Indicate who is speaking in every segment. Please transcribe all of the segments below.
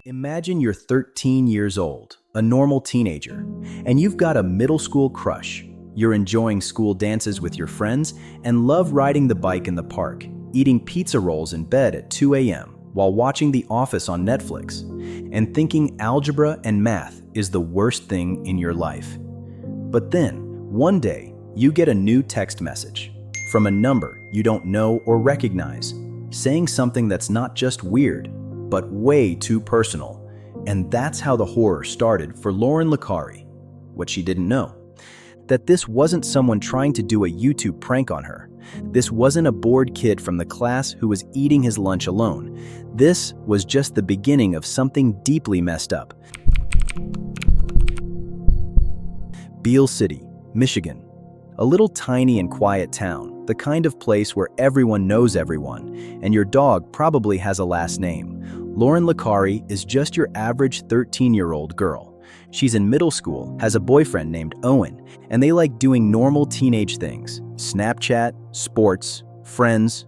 Speaker 1: Imagine you're 13 years old, a normal teenager, and you've got a middle school crush. You're enjoying school dances with your friends and love riding the bike in the park, eating pizza rolls in bed at 2 a.m. while watching The Office on Netflix, and thinking algebra and math is the worst thing in your life. But then, one day, you get a new text message from a number you don't know or recognize, saying something that's not just weird, but way too personal. And that's how the horror started for Lauryn Licari. What she didn't know, that this wasn't someone trying to do a YouTube prank on her. This wasn't a bored kid from the class who was eating his lunch alone. This was just the beginning of something deeply messed up. Beale City, Michigan. A little tiny and quiet town, the kind of place where everyone knows everyone, and your dog probably has a last name. Lauryn Licari is just your average 13-year-old girl. She's in middle school, has a boyfriend named Owen, and they like doing normal teenage things. Snapchat, sports, friends,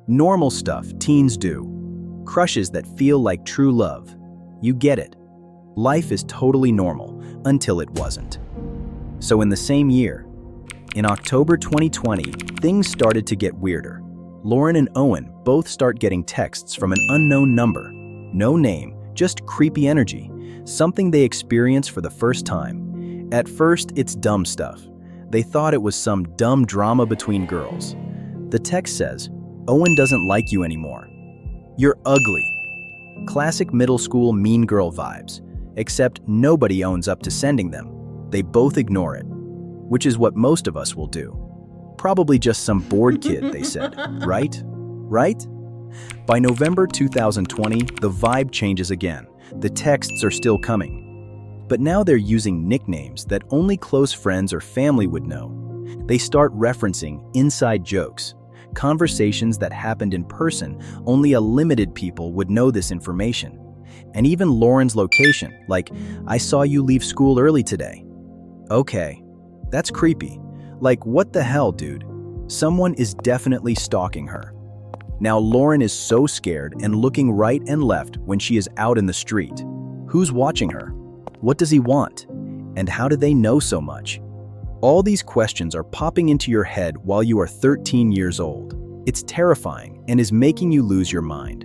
Speaker 1: normal stuff teens do. Crushes that feel like true love. You get it. Life is totally normal until it wasn't. So in the same year, in October 2020, things started to get weirder. Lauryn and Owen both start getting texts from an unknown number. No name, just creepy energy, something they experience for the first time. At first, it's dumb stuff. They thought it was some dumb drama between girls. The text says, "Owen doesn't like you anymore. You're ugly." Classic middle school mean girl vibes, except nobody owns up to sending them. They both ignore it, which is what most of us will do. Probably just some bored kid, they said, right? Right? By November 2020, the vibe changes again. The texts are still coming. But now they're using nicknames that only close friends or family would know. They start referencing inside jokes, conversations that happened in person. Only a limited people would know this information. And even Lauryn's location, like, "I saw you leave school early today." Okay, that's creepy. Like, what the hell, dude? Someone is definitely stalking her. Now Lauryn is so scared and looking right and left when she is out in the street. Who's watching her? What does he want? And how do they know so much? All these questions are popping into your head while you are 13 years old. It's terrifying and is making you lose your mind.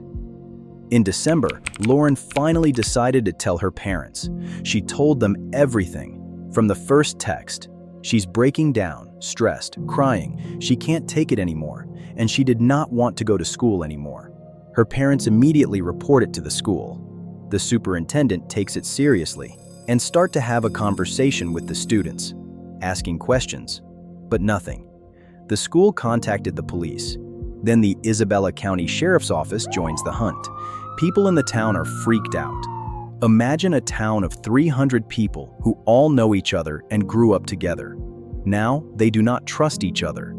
Speaker 1: In December, Lauryn finally decided to tell her parents. She told them everything. From the first text, she's breaking down, stressed, crying. She can't take it anymore, and she did not want to go to school anymore. Her parents immediately report it to the school. The superintendent takes it seriously and start to have a conversation with the students, asking questions, but nothing. The school contacted the police. Then the Isabella County Sheriff's Office joins the hunt. People in the town are freaked out. Imagine a town of 300 people who all know each other and grew up together. Now, they do not trust each other.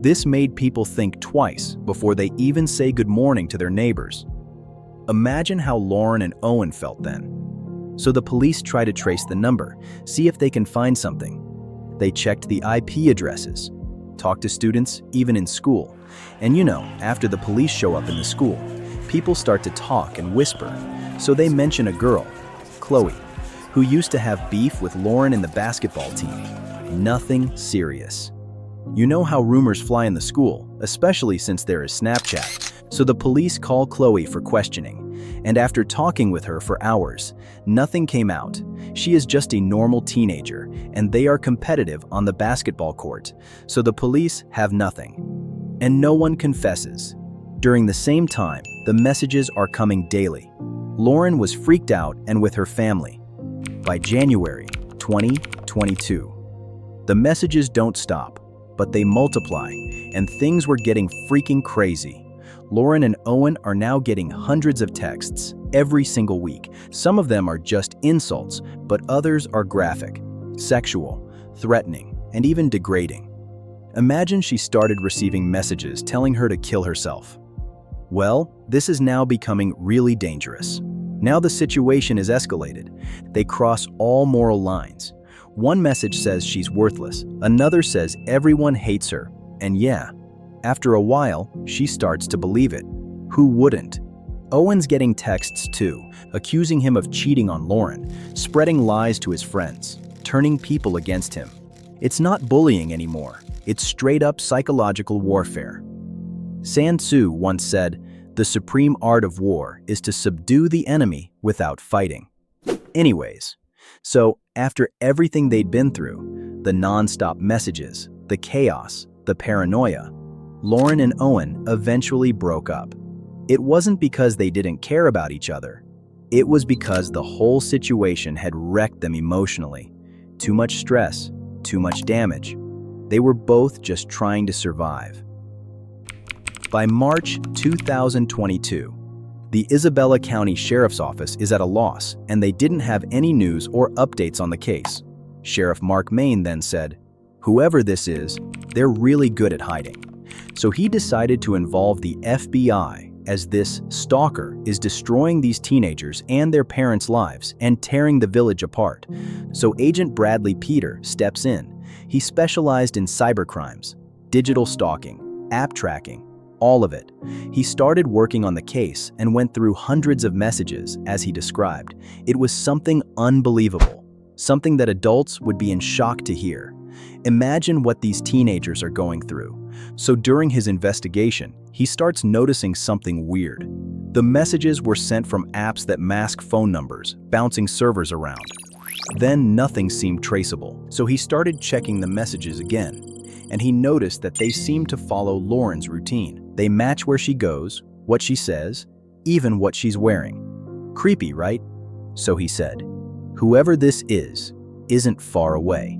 Speaker 1: This made people think twice before they even say good morning to their neighbors. Imagine how Lauryn and Owen felt then. So the police try to trace the number, see if they can find something. They checked the IP addresses, talked to students, even in school. And after the police show up in the school, people start to talk and whisper. So they mention a girl, Chloe, who used to have beef with Lauryn in the basketball team. Nothing serious. You know how rumors fly in the school, especially since there is Snapchat. So the police call Chloe for questioning. And after talking with her for hours, nothing came out. She is just a normal teenager, and they are competitive on the basketball court. So the police have nothing. And no one confesses. During the same time, the messages are coming daily. Lauryn was freaked out and with her family. By January 2022, the messages don't stop, but they multiply, and things were getting freaking crazy. Lauryn and Owen are now getting hundreds of texts every single week. Some of them are just insults, but others are graphic, sexual, threatening, and even degrading. Imagine she started receiving messages telling her to kill herself. Well, this is now becoming really dangerous. Now the situation is escalated. They cross all moral lines. One message says she's worthless. Another says everyone hates her. And yeah, after a while, she starts to believe it. Who wouldn't? Owen's getting texts too, accusing him of cheating on Lauryn, spreading lies to his friends, turning people against him. It's not bullying anymore. It's straight-up psychological warfare. Sun Tzu once said, "The supreme art of war is to subdue the enemy without fighting." Anyways, so after everything they'd been through, the non-stop messages, the chaos, the paranoia, Lauryn and Owen eventually broke up. It wasn't because they didn't care about each other. It was because the whole situation had wrecked them emotionally. Too much stress, too much damage. They were both just trying to survive. By March 2022, the Isabella County Sheriff's Office is at a loss, and they didn't have any news or updates on the case. Sheriff Mark Main then said, "Whoever this is, they're really good at hiding." So he decided to involve the FBI, as this stalker is destroying these teenagers and their parents' lives and tearing the village apart. So Agent Bradley Peter steps in. He specialized in cybercrimes, digital stalking, app tracking, all of it. He started working on the case and went through hundreds of messages, as he described. It was something unbelievable, something that adults would be in shock to hear. Imagine what these teenagers are going through. So during his investigation, he starts noticing something weird. The messages were sent from apps that mask phone numbers, bouncing servers around. Then nothing seemed traceable, so he started checking the messages again. And he noticed that they seem to follow Lauryn's routine. They match where she goes, what she says, even what she's wearing. Creepy, right? So he said, "Whoever this is, isn't far away."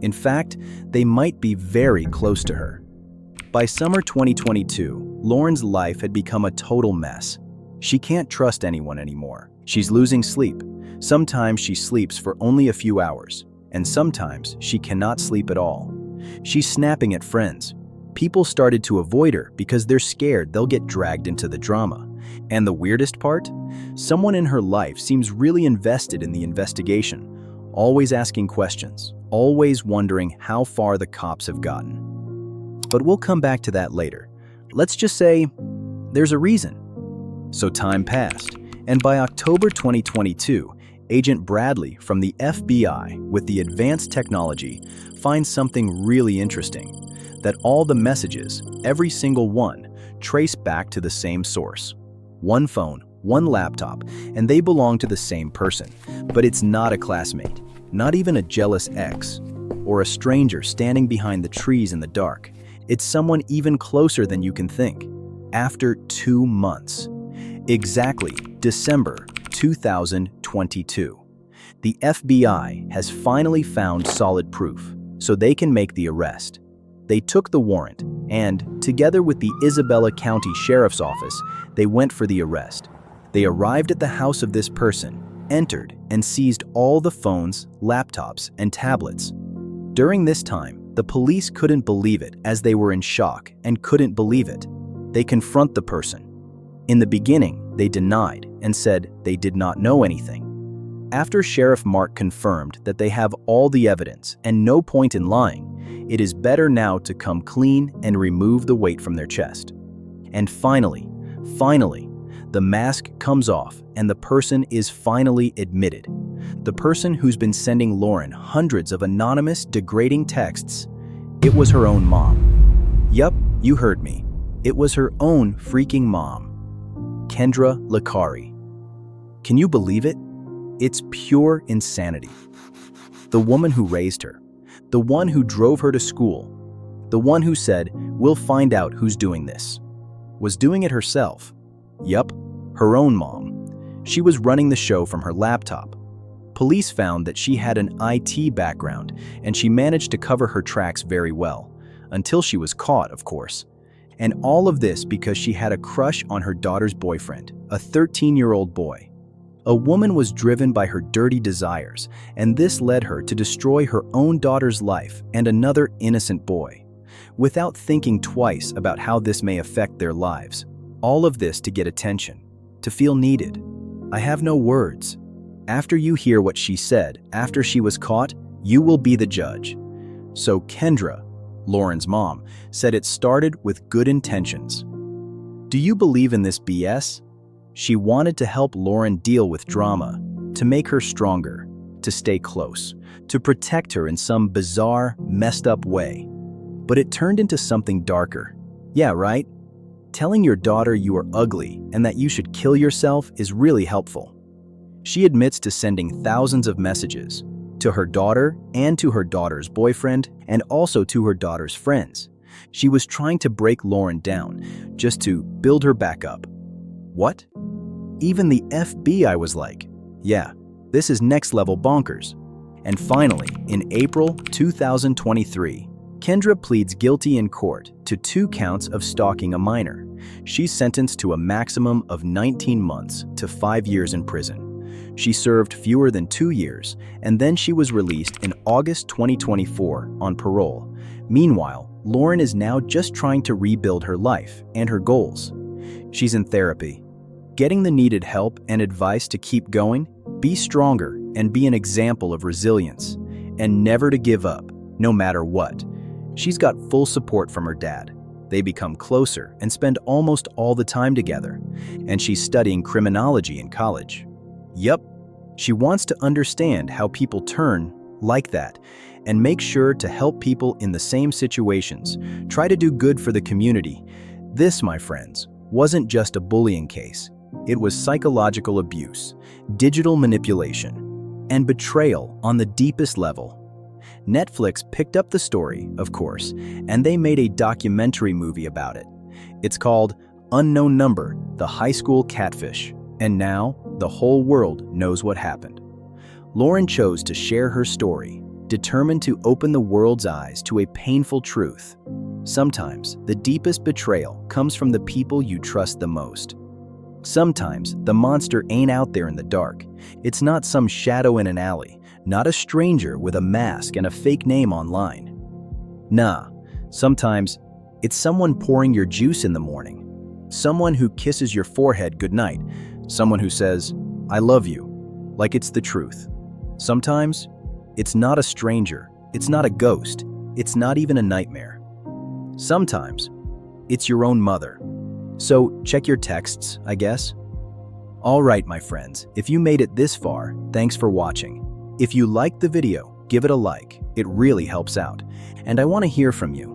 Speaker 1: In fact, they might be very close to her. By summer 2022, Lauryn's life had become a total mess. She can't trust anyone anymore. She's losing sleep. Sometimes she sleeps for only a few hours, and sometimes she cannot sleep at all. She's snapping at friends. People started to avoid her because they're scared they'll get dragged into the drama. And the weirdest part? Someone in her life seems really invested in the investigation, always asking questions, always wondering how far the cops have gotten. But we'll come back to that later. Let's just say there's a reason. So time passed, and by October 2022, Agent Bradley from the FBI, with the advanced technology, finds something really interesting. That all the messages, every single one, trace back to the same source. One phone, one laptop, and they belong to the same person. But it's not a classmate, not even a jealous ex, or a stranger standing behind the trees in the dark. It's someone even closer than you can think. After 2 months. Exactly December 2022. The FBI has finally found solid proof, so they can make the arrest. They took the warrant, and, together with the Isabella County Sheriff's Office, they went for the arrest. They arrived at the house of this person, entered, and seized all the phones, laptops, and tablets. During this time, the police couldn't believe it, as they were in shock and couldn't believe it. They confront the person. In the beginning, they denied and said they did not know anything. After Sheriff Mark confirmed that they have all the evidence and no point in lying, it is better now to come clean and remove the weight from their chest. And finally, the mask comes off and the person is finally admitted. The person who's been sending Lauryn hundreds of anonymous, degrading texts, it was her own mom. Yup, you heard me. It was her own freaking mom. Lauryn Licari. Can you believe it? It's pure insanity. The woman who raised her, the one who drove her to school, the one who said, "We'll find out who's doing this," was doing it herself. Yup, her own mom. She was running the show from her laptop. Police found that she had an IT background, and she managed to cover her tracks very well, until she was caught, of course. And all of this because she had a crush on her daughter's boyfriend, a 13-year-old boy. A woman was driven by her dirty desires, and this led her to destroy her own daughter's life and another innocent boy, without thinking twice about how this may affect their lives. All of this to get attention, to feel needed. I have no words. After you hear what she said after she was caught, you will be the judge. So Kendra, Lauryn's mom, said it started with good intentions. Do you believe in this BS? She wanted to help Lauryn deal with drama, to make her stronger, to stay close, to protect her in some bizarre, messed up way. But it turned into something darker. Yeah, right? Telling your daughter you are ugly and that you should kill yourself is really helpful. She admits to sending thousands of messages to her daughter and to her daughter's boyfriend and also to her daughter's friends. She was trying to break Lauryn down, just to build her back up. What? Even the FBI was like, yeah, this is next level bonkers. And finally, in April 2023, Kendra pleads guilty in court to 2 counts of stalking a minor. She's sentenced to a maximum of 19 months to 5 years in prison. She served fewer than 2 years, and then she was released in August 2024 on parole. Meanwhile, Lauryn is now just trying to rebuild her life and her goals. She's in therapy, getting the needed help and advice to keep going, be stronger, and be an example of resilience, and never to give up, no matter what. She's got full support from her dad. They become closer and spend almost all the time together, and she's studying criminology in college. Yup, she wants to understand how people turn like that and make sure to help people in the same situations, try to do good for the community. This, my friends, wasn't just a bullying case. It was psychological abuse, digital manipulation, and betrayal on the deepest level. Netflix picked up the story, of course, and they made a documentary movie about it. It's called Unknown Number: The High School Catfish, and now the whole world knows what happened. Lauryn chose to share her story, determined to open the world's eyes to a painful truth. Sometimes the deepest betrayal comes from the people you trust the most. Sometimes the monster ain't out there in the dark. It's not some shadow in an alley, not a stranger with a mask and a fake name online. Nah, sometimes it's someone pouring your juice in the morning, someone who kisses your forehead goodnight, someone who says, "I love you," like it's the truth. Sometimes it's not a stranger, it's not a ghost, it's not even a nightmare. Sometimes it's your own mother. So check your texts, I guess. All right, my friends, if you made it this far, thanks for watching. If you liked the video, give it a like. It really helps out. And I want to hear from you.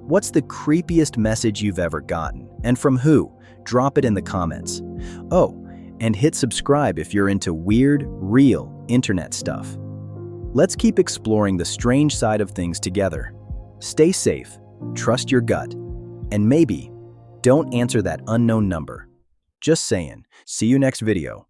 Speaker 1: What's the creepiest message you've ever gotten? And from who? Drop it in the comments. Oh, and hit subscribe if you're into weird, real internet stuff. Let's keep exploring the strange side of things together. Stay safe, trust your gut, and maybe don't answer that unknown number. Just saying. See you next video.